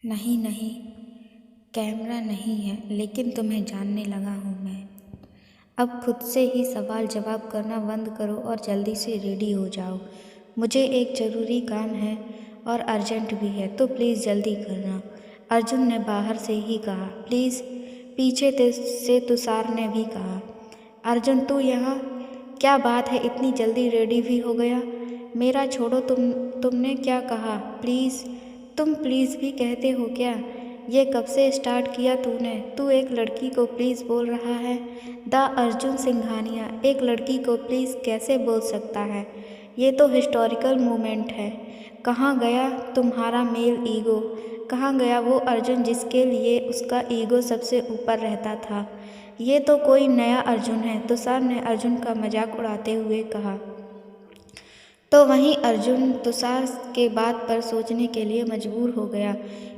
नहीं नहीं, कैमरा नहीं है, लेकिन तुम्हें जानने लगा हूँ मैं। अब खुद से ही सवाल जवाब करना बंद करो और जल्दी से रेडी हो जाओ। मुझे एक ज़रूरी काम है और अर्जेंट भी है, तो प्लीज़ जल्दी करना, अर्जुन ने बाहर से ही कहा। प्लीज़, पीछे से तुषार ने भी कहा। अर्जुन, तू यहाँ? क्या बात है, इतनी जल्दी रेडी भी हो गया? मेरा छोड़ो, तुमने क्या कहा? प्लीज़, तुम प्लीज़ भी कहते हो क्या? ये कब से स्टार्ट किया तूने? तू एक लड़की को प्लीज़ बोल रहा है? द अर्जुन सिंघानिया एक लड़की को प्लीज़ कैसे बोल सकता है? ये तो हिस्टोरिकल मोमेंट है। कहाँ गया तुम्हारा मेल ईगो? कहाँ गया वो अर्जुन जिसके लिए उसका ईगो सबसे ऊपर रहता था? ये तो कोई नया अर्जुन है, तुषार ने अर्जुन का मजाक उड़ाते हुए कहा। तो वहीं अर्जुन तुषार के बात पर सोचने के लिए मजबूर हो गया,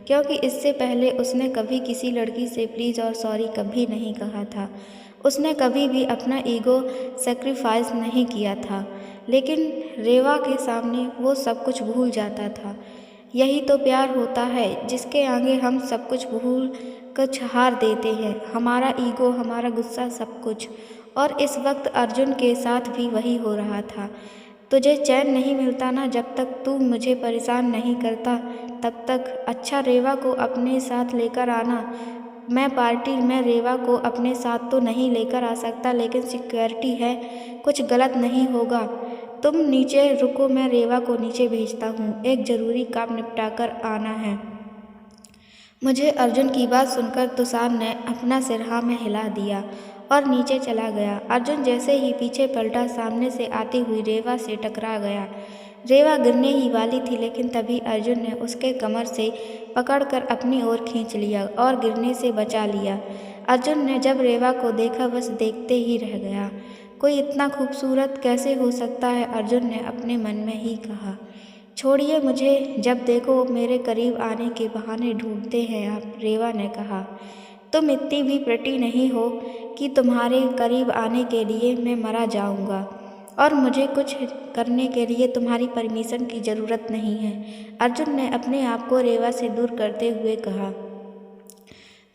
क्योंकि इससे पहले उसने कभी किसी लड़की से प्लीज़ और सॉरी कभी नहीं कहा था। उसने कभी भी अपना ईगो सेक्रीफाइस नहीं किया था, लेकिन रेवा के सामने वो सब कुछ भूल जाता था। यही तो प्यार होता है, जिसके आगे हम सब कुछ भूल कुछ हार देते हैं, हमारा ईगो, हमारा गुस्सा, सब कुछ। और इस वक्त अर्जुन के साथ भी वही हो रहा था। तुझे चैन नहीं मिलता ना, जब तक तू मुझे परेशान नहीं करता तब तक। अच्छा, रेवा को अपने साथ लेकर आना। मैं पार्टी में रेवा को अपने साथ तो नहीं लेकर आ सकता, लेकिन सिक्योरिटी है, कुछ गलत नहीं होगा। तुम नीचे रुको, मैं रेवा को नीचे भेजता हूँ, एक ज़रूरी काम निपटा कर आना है मुझे। अर्जुन की बात सुनकर तुषार ने अपना सिर हाँ में हिला दिया और नीचे चला गया। अर्जुन जैसे ही पीछे पलटा, सामने से आती हुई रेवा से टकरा गया। रेवा गिरने ही वाली थी, लेकिन तभी अर्जुन ने उसके कमर से पकड़कर अपनी ओर खींच लिया और गिरने से बचा लिया। अर्जुन ने जब रेवा को देखा, बस देखते ही रह गया। कोई इतना खूबसूरत कैसे हो सकता है, अर्जुन ने अपने मन में ही कहा। छोड़िए मुझे, जब देखो मेरे करीब आने के बहाने ढूंढते हैं आप, रेवा ने कहा। तुम इतनी भी प्रिटी नहीं हो कि तुम्हारे करीब आने के लिए मैं मरा जाऊंगा, और मुझे कुछ करने के लिए तुम्हारी परमिशन की ज़रूरत नहीं है, अर्जुन ने अपने आप को रेवा से दूर करते हुए कहा।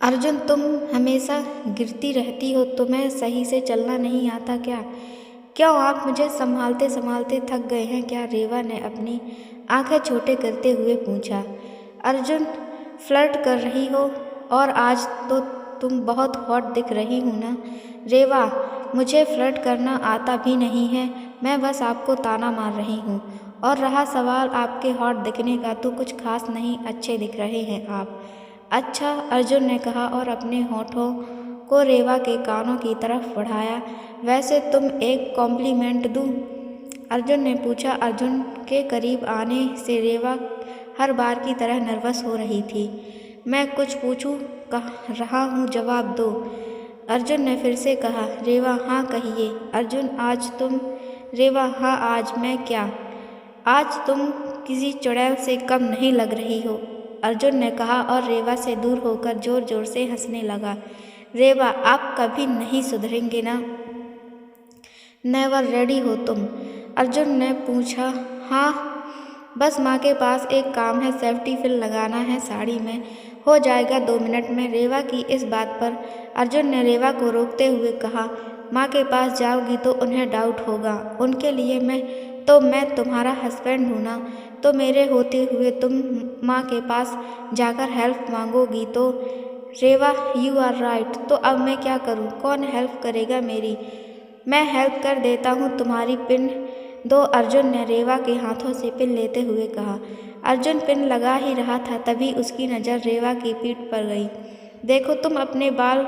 अर्जुन, तुम हमेशा गिरती रहती हो, तुम्हें सही से चलना नहीं आता क्या? क्यों आप मुझे संभालते संभालते थक गए हैं क्या? रेवा ने अपनी आंखें छोटे करते हुए पूछा। अर्जुन, फ्लर्ट कर रही हो? और आज तो तुम बहुत हॉट दिख रही हो ना? रेवा, मुझे फ्लर्ट करना आता भी नहीं है, मैं बस आपको ताना मार रही हूँ। और रहा सवाल आपके हॉट दिखने का, तो कुछ खास नहीं अच्छे दिख रहे हैं आप। अच्छा, अर्जुन ने कहा और अपने होठों को रेवा के कानों की तरफ बढ़ाया। वैसे तुम एक कॉम्प्लीमेंट दूँ? अर्जुन ने पूछा। अर्जुन के करीब आने से रेवा हर बार की तरह नर्वस हो रही थी। मैं कुछ पूछूं? कह रहा हूँ, जवाब दो, अर्जुन ने फिर से कहा। रेवा, हाँ कहिए। अर्जुन, आज तुम? रेवा, हाँ आज मैं क्या? आज तुम किसी चुड़ैल से कम नहीं लग रही हो, अर्जुन ने कहा और रेवा से दूर होकर जोर जोर से हंसने लगा। रेवा, आप कभी नहीं सुधरेंगे ना? नेवर रेडी हो तुम? अर्जुन ने पूछा। हाँ, बस माँ के पास एक काम है, सेफ्टी पिन लगाना है साड़ी में, हो जाएगा 2 मिनट में। रेवा की इस बात पर अर्जुन ने रेवा को रोकते हुए कहा। माँ के पास जाओगी तो उन्हें डाउट होगा, उनके लिए मैं तुम्हारा हस्बैंड हूँ ना, तो मेरे होते हुए तुम माँ के पास जाकर हेल्प मांगोगी तो? रेवा, यू आर राइट, तो अब मैं क्या करूँ? कौन हेल्प करेगा मेरी? मैं हेल्प कर देता हूँ, तुम्हारी पिन दो, अर्जुन ने रेवा के हाथों से पिन लेते हुए कहा। अर्जुन पिन लगा ही रहा था, तभी उसकी नज़र रेवा की पीठ पर गई। देखो, तुम अपने बाल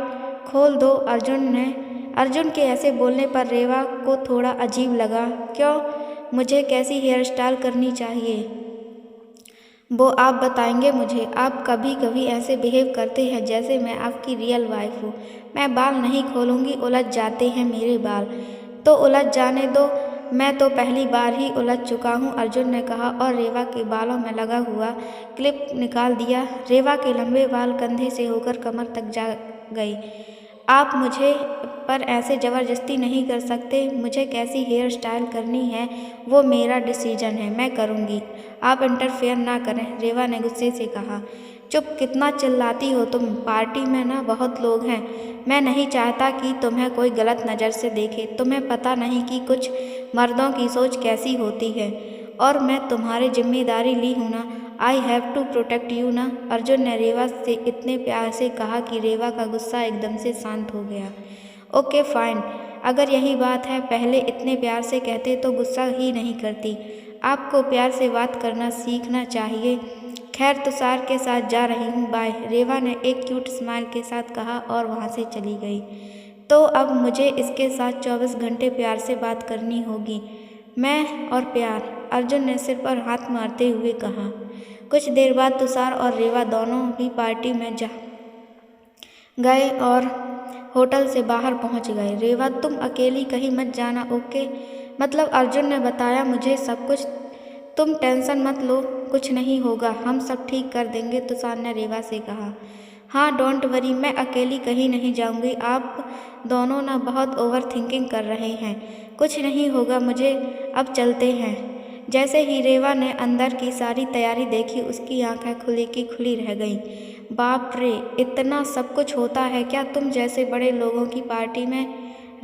खोल दो, अर्जुन के ऐसे बोलने पर रेवा को थोड़ा अजीब लगा। क्यों, मुझे कैसी हेयर स्टाइल करनी चाहिए वो आप बताएंगे मुझे? आप कभी कभी ऐसे बिहेव करते हैं जैसे मैं आपकी रियल वाइफ हूँ। मैं बाल नहीं खोलूँगी, उलझ जाते हैं मेरे बाल। तो उलझ जाने दो, मैं तो पहली बार ही उलझ चुका हूँ, अर्जुन ने कहा और रेवा के बालों में लगा हुआ क्लिप निकाल दिया। रेवा के लंबे बाल कंधे से होकर कमर तक जा गए। आप मुझे पर ऐसे ज़बरदस्ती नहीं कर सकते। मुझे कैसी हेयर स्टाइल करनी है वो मेरा डिसीजन है, मैं करूँगी। आप इंटरफेयर ना करें, रेवा ने गुस्से से कहा। चुप, कितना चिल्लाती हो तुम, पार्टी में ना बहुत लोग हैं। मैं नहीं चाहता कि तुम्हें कोई गलत नज़र से देखे। तुम्हें पता नहीं कि कुछ मर्दों की सोच कैसी होती है, और मैं तुम्हारी जिम्मेदारी ली हूँ ना। I have to protect you ना। अर्जुन ने रेवा से इतने प्यार से कहा कि रेवा का गुस्सा एकदम से शांत हो गया। ओके फाइन, अगर यही बात है, पहले इतने प्यार से कहते तो गुस्सा ही नहीं करती। आपको प्यार से बात करना सीखना चाहिए। खैर, तुषार के साथ जा रही हूँ, बाय, रेवा ने एक क्यूट स्माइल के साथ कहा और वहाँ से चली गई। तो अब मुझे इसके साथ 24 घंटे प्यार से बात करनी होगी। मैं और प्यार, अर्जुन ने सिर पर हाथ मारते हुए कहा। कुछ देर बाद तुषार और रेवा दोनों भी पार्टी में जा गए और होटल से बाहर पहुंच गए। रेवा, तुम अकेली कहीं मत जाना, ओके? मतलब अर्जुन ने बताया मुझे सब कुछ। तुम टेंशन मत लो, कुछ नहीं होगा, हम सब ठीक कर देंगे, तुषार ने रेवा से कहा। हाँ, डोंट वरी, मैं अकेली कहीं नहीं जाऊंगी। आप दोनों ना बहुत ओवर थिंकिंग कर रहे हैं। कुछ नहीं होगा मुझे, अब चलते हैं। जैसे ही रेवा ने अंदर की सारी तैयारी देखी, उसकी आंखें खुली की खुली रह गईं। बाप रे, इतना सब कुछ होता है क्या तुम जैसे बड़े लोगों की पार्टी में?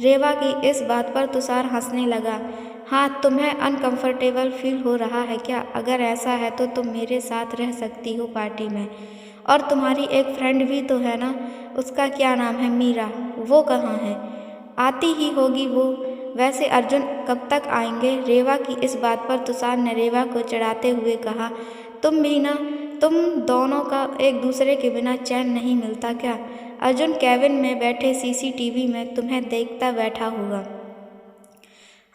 रेवा की इस बात पर तुषार हंसने लगा। हाँ, तुम्हें अनकंफर्टेबल फील हो रहा है क्या? अगर ऐसा है तो तुम मेरे साथ रह सकती हो पार्टी में। और तुम्हारी एक फ्रेंड भी तो है ना, उसका क्या नाम है? मीरा, वो कहाँ है? आती ही होगी वो। वैसे अर्जुन कब तक आएंगे? रेवा की इस बात पर तुषार ने रेवा को चिढ़ाते हुए कहा। तुम भी ना, तुम दोनों का एक दूसरे के बिना चैन नहीं मिलता क्या? अर्जुन केबिन में बैठे सीसीटीवी में तुम्हें देखता बैठा होगा।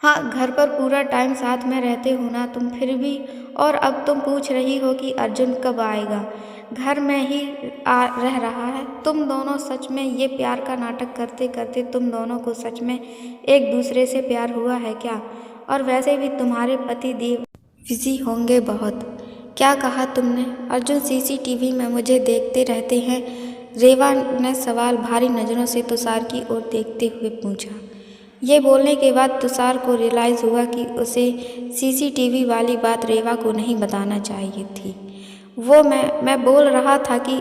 हाँ, घर पर पूरा टाइम साथ में रहते हो ना तुम, फिर भी। और अब तुम पूछ रही हो कि अर्जुन कब आएगा? घर में ही रह रहा है। तुम दोनों सच में ये प्यार का नाटक करते करते तुम दोनों को सच में एक दूसरे से प्यार हुआ है क्या? और वैसे भी तुम्हारे पति देव बिजी होंगे बहुत। क्या कहा तुमने? अर्जुन सीसीटीवी में मुझे देखते रहते हैं, रेवा ने सवाल भारी नज़रों से तुषार की ओर देखते हुए पूछा। ये बोलने के बाद तुषार को रियलाइज़ हुआ कि उसे सीसीटीवी वाली बात रेवा को नहीं बताना चाहिए थी। वो मैं बोल रहा था कि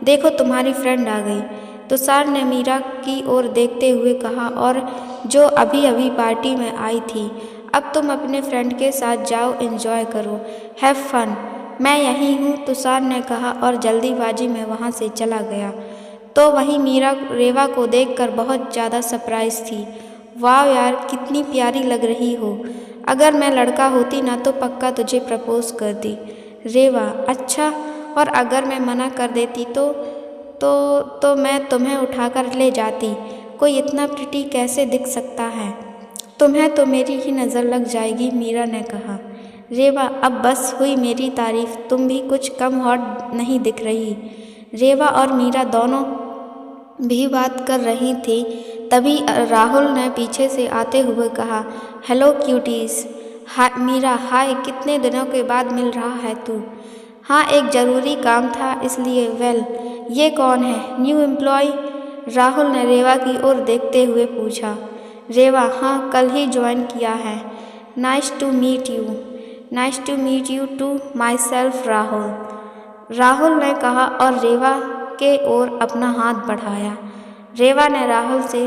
देखो तुम्हारी फ्रेंड आ गई, तुषार ने मीरा की ओर देखते हुए कहा, और जो अभी अभी पार्टी में आई थी। अब तुम अपने फ्रेंड के साथ जाओ, एंजॉय करो, हैव फन। मैं यहीं हूँ, तुषार ने कहा और जल्दीबाजी में वहाँ से चला गया। तो वहीं मीरा रेवा को देखकर बहुत ज़्यादा सरप्राइज थी। वाह यार, कितनी प्यारी लग रही हो। अगर मैं लड़का होती ना तो पक्का तुझे प्रपोज करती। रेवा, अच्छा, और अगर मैं मना कर देती तो मैं तुम्हें उठाकर ले जाती। कोई इतना प्रिटी कैसे दिख सकता है? तुम्हें तो मेरी ही नज़र लग जाएगी, मीरा ने कहा। रेवा, अब बस हुई मेरी तारीफ, तुम भी कुछ कम हॉट नहीं दिख रही। रेवा और मीरा दोनों भी बात कर रही थी, तभी राहुल ने पीछे से आते हुए कहा, हेलो क्यूटीज। हाय मीरा, हाय, कितने दिनों के बाद मिल रहा है तू? हाँ, एक ज़रूरी काम था इसलिए। वेल, ये कौन है, न्यू एम्प्लॉय? राहुल ने रेवा की ओर देखते हुए पूछा। रेवा, हाँ, कल ही ज्वाइन किया है। Nice to meet you. Nice to meet you too, myself Rahul. Rahul ने कहा और रेवा के ओर अपना हाथ बढ़ाया। रेवा ने राहुल से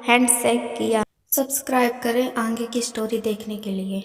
हैंडशेक किया। सब्सक्राइब करें आगे की स्टोरी देखने के लिए।